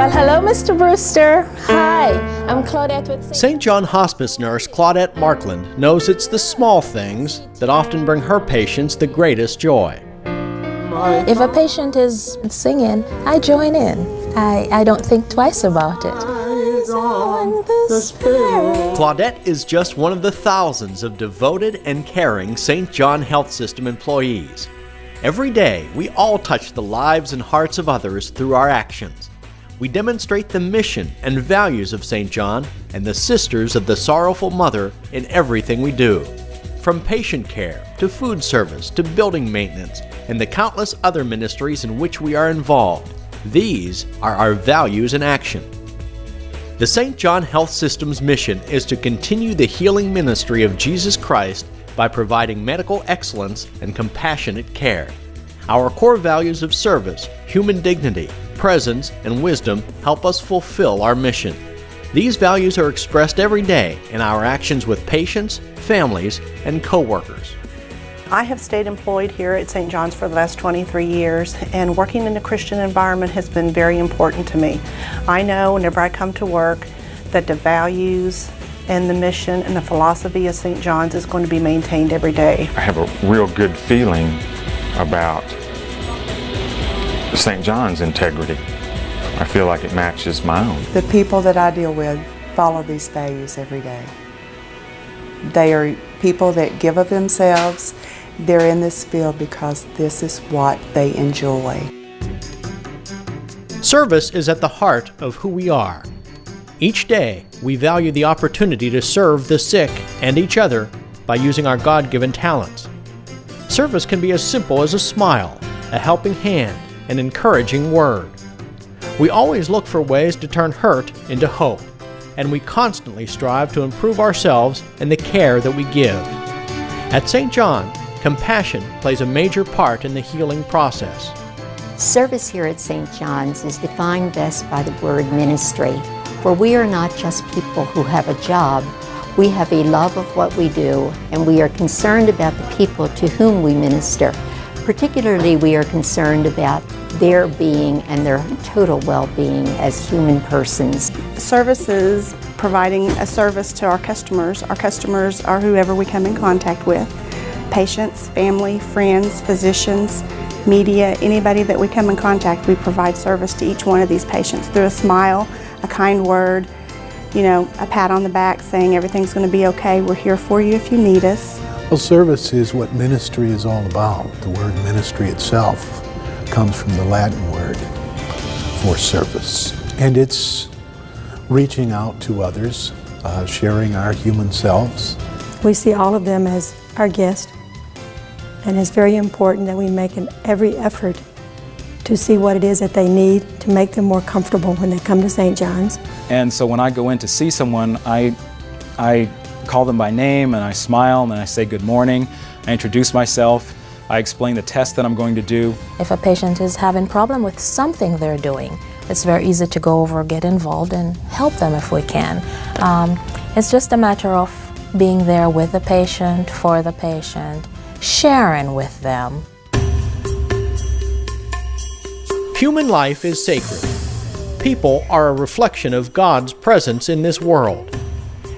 Well, hello, Mr. Brewster. Hi, I'm Claudette with St. John Hospice nurse Claudette Markland knows it's the small things that often bring her patients the greatest joy. If a patient is singing, I join in. I don't think twice about it. Claudette is just one of the thousands of devoted and caring St. John Health System employees. Every day, we all touch the lives and hearts of others through our actions. We demonstrate the mission and values of St. John and the Sisters of the Sorrowful Mother in everything we do. From patient care to food service to building maintenance and the countless other ministries in which we are involved, these are our values in action. The St. John Health System's mission is to continue the healing ministry of Jesus Christ by providing medical excellence and compassionate care. Our core values of service, human dignity, presence, and wisdom help us fulfill our mission. These values are expressed every day in our actions with patients, families, and co-workers. I have stayed employed here at St. John's for the last 23 years, and working in a Christian environment has been very important to me. I know whenever I come to work that the values and the mission and the philosophy of St. John's is going to be maintained every day. I have a real good feeling about St. John's integrity. I feel like it matches my own. The people that I deal with follow these values every day. They are people that give of themselves. They're in this field because this is what they enjoy. Service is at the heart of who we are. Each day, we value the opportunity to serve the sick and each other by using our God-given talents. Service can be as simple as a smile, a helping hand, an encouraging word. We always look for ways to turn hurt into hope, and we constantly strive to improve ourselves and the care that we give. At St. John, compassion plays a major part in the healing process. Service here at St. John's is defined best by the word ministry, for we are not just people who have a job. We have a love of what we do, and we are concerned about the people to whom we minister. Particularly, we are concerned about their being and their total well-being as human persons. Service is providing a service to our customers. Our customers are whoever we come in contact with. Patients, family, friends, physicians, media, anybody that we come in contact, we provide service to each one of these patients through a smile, a kind word, a pat on the back saying everything's going to be okay. We're here for you if you need us. Well, service is what ministry is all about. The word ministry itself comes from the Latin word for service. And it's reaching out to others, sharing our human selves. We see all of them as our guests, and it's very important that we make every effort to see what it is that they need to make them more comfortable when they come to St. John's. And so when I go in to see someone, I call them by name and I smile and I say good morning. I introduce myself. I explain the test that I'm going to do. If a patient is having a problem with something they're doing, it's very easy to go over, get involved, and help them if we can. It's just a matter of being there with the patient, for the patient, sharing with them. Human life is sacred. People are a reflection of God's presence in this world.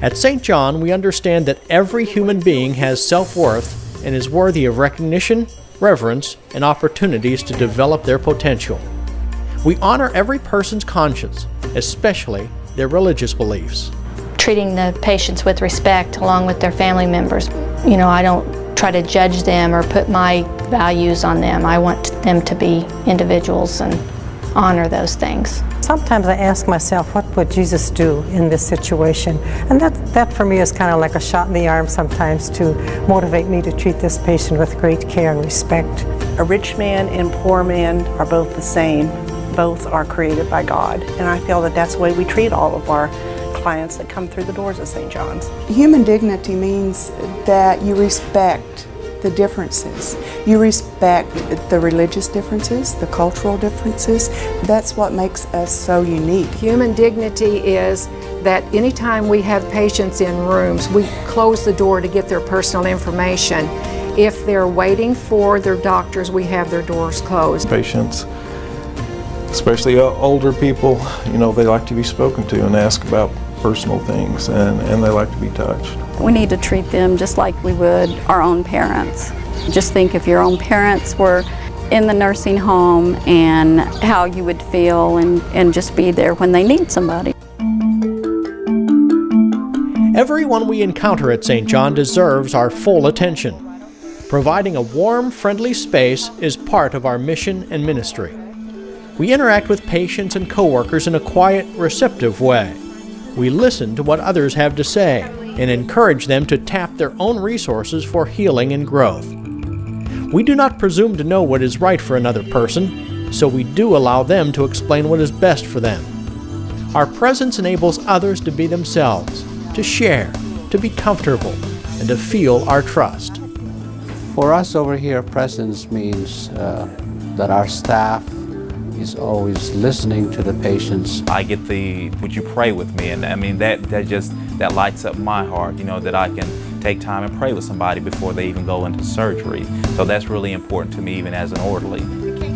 At St. John, we understand that every human being has self-worth and is worthy of recognition, reverence, and opportunities to develop their potential. We honor every person's conscience, especially their religious beliefs. Treating the patients with respect along with their family members. I don't try to judge them or put my values on them. I want them to be individuals and honor those things. Sometimes I ask myself, what would Jesus do in this situation? And that for me is kind of like a shot in the arm sometimes to motivate me to treat this patient with great care and respect. A rich man and poor man are both the same. Both are created by God. And I feel that that's the way we treat all of our clients that come through the doors of St. John's. Human dignity means that you respect the differences. You respect the religious differences, the cultural differences. That's what makes us so unique. Human dignity is that anytime we have patients in rooms, we close the door to get their personal information. If they're waiting for their doctors, we have their doors closed. Patients especially older people, you know, they like to be spoken to and ask about personal things, and they like to be touched. We need to treat them just like we would our own parents. Just think if your own parents were in the nursing home and how you would feel and just be there when they need somebody. Everyone we encounter at St. John deserves our full attention. Providing a warm, friendly space is part of our mission and ministry. We interact with patients and coworkers in a quiet, receptive way. We listen to what others have to say and encourage them to tap their own resources for healing and growth. We do not presume to know what is right for another person, so we do allow them to explain what is best for them. Our presence enables others to be themselves, to share, to be comfortable, and to feel our trust. For us over here, presence means that our staff is always listening to the patients. I get the, would you pray with me? And I mean, that lights up my heart, you know, that I can take time and pray with somebody before they even go into surgery. So that's really important to me, even as an orderly.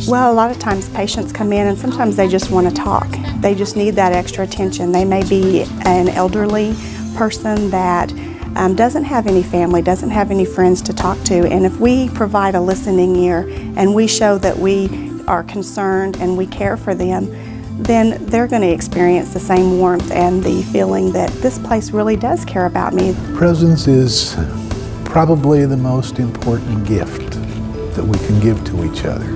Well, a lot of times patients come in and sometimes they just want to talk. They just need that extra attention. They may be an elderly person that doesn't have any family, doesn't have any friends to talk to, and if we provide a listening ear and we show that we are concerned and we care for them, then they're going to experience the same warmth and the feeling that this place really does care about me. Presence is probably the most important gift that we can give to each other.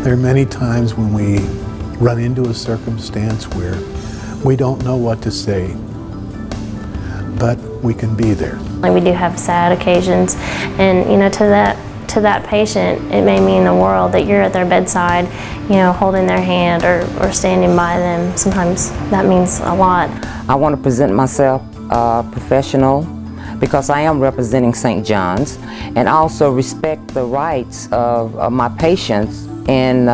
There are many times when we run into a circumstance where we don't know what to say, but we can be there. We do have sad occasions, and you know, to that patient, it may mean the world that you're at their bedside, you know, holding their hand or standing by them. Sometimes that means a lot. I want to present myself professional because I am representing St. John's, and also respect the rights of my patients in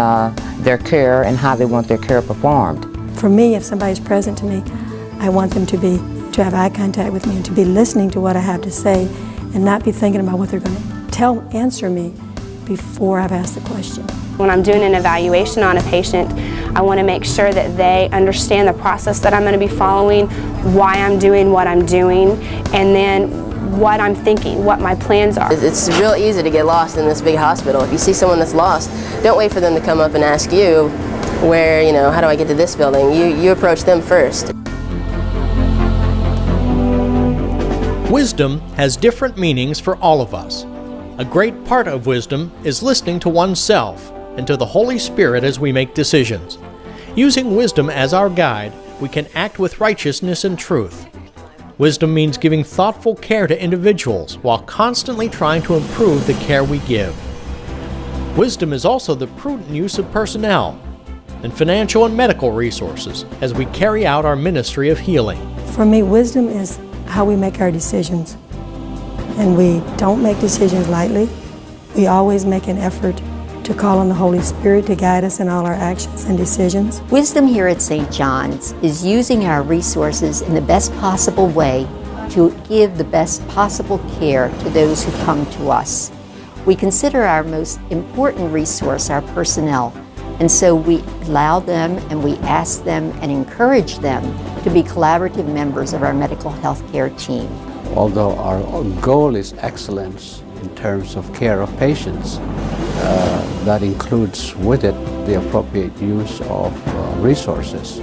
their care and how they want their care performed. For me, if somebody's present to me, I want them to have eye contact with me and to be listening to what I have to say and not be thinking about what they're going to answer me before I've asked the question. When I'm doing an evaluation on a patient, I want to make sure that they understand the process that I'm going to be following, why I'm doing what I'm doing, and then what I'm thinking, what my plans are. It's real easy to get lost in this big hospital. If you see someone that's lost, don't wait for them to come up and ask you, how do I get to this building? You approach them first. Wisdom has different meanings for all of us. A great part of wisdom is listening to oneself and to the Holy Spirit as we make decisions. Using wisdom as our guide, we can act with righteousness and truth. Wisdom means giving thoughtful care to individuals while constantly trying to improve the care we give. Wisdom is also the prudent use of personnel and financial and medical resources as we carry out our ministry of healing. For me, wisdom is how we make our decisions. And we don't make decisions lightly. We always make an effort to call on the Holy Spirit to guide us in all our actions and decisions. Wisdom here at St. John's is using our resources in the best possible way to give the best possible care to those who come to us. We consider our most important resource our personnel, and so we allow them and we ask them and encourage them to be collaborative members of our medical health care team. Although our goal is excellence in terms of care of patients, that includes with it the appropriate use of resources.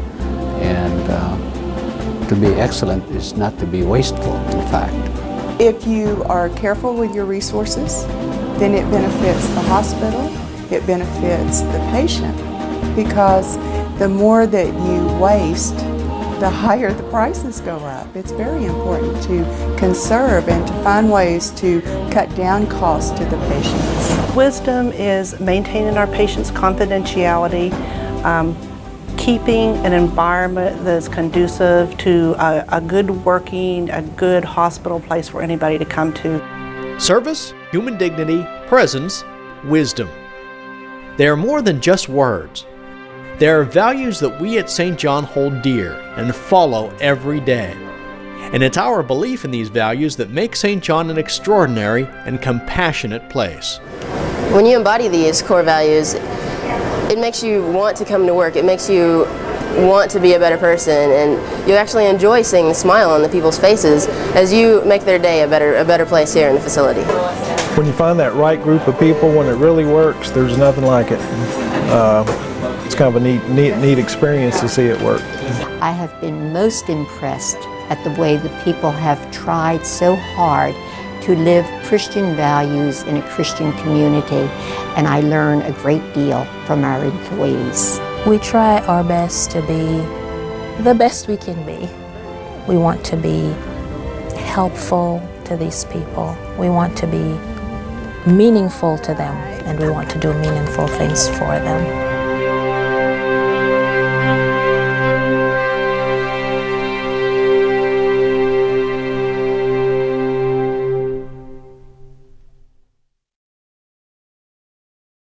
And to be excellent is not to be wasteful, in fact. If you are careful with your resources, then it benefits the hospital, it benefits the patient, because the more that you waste, the higher the prices go up. It's very important to conserve and to find ways to cut down costs to the patients. Wisdom is maintaining our patients' confidentiality, keeping an environment that's conducive to a good working, a good hospital place for anybody to come to. Service, human dignity, presence, wisdom. They are more than just words. There are values that we at St. John hold dear and follow every day. And it's our belief in these values that make St. John an extraordinary and compassionate place. When you embody these core values, it makes you want to come to work. It makes you want to be a better person, and you actually enjoy seeing the smile on the people's faces as you make their day a better place here in the facility. When you find that right group of people, when it really works, there's nothing like it. It's kind of a neat experience to see it work. I have been most impressed at the way the people have tried so hard to live Christian values in a Christian community, and I learn a great deal from our employees. We try our best to be the best we can be. We want to be helpful to these people. We want to be meaningful to them, and we want to do meaningful things for them.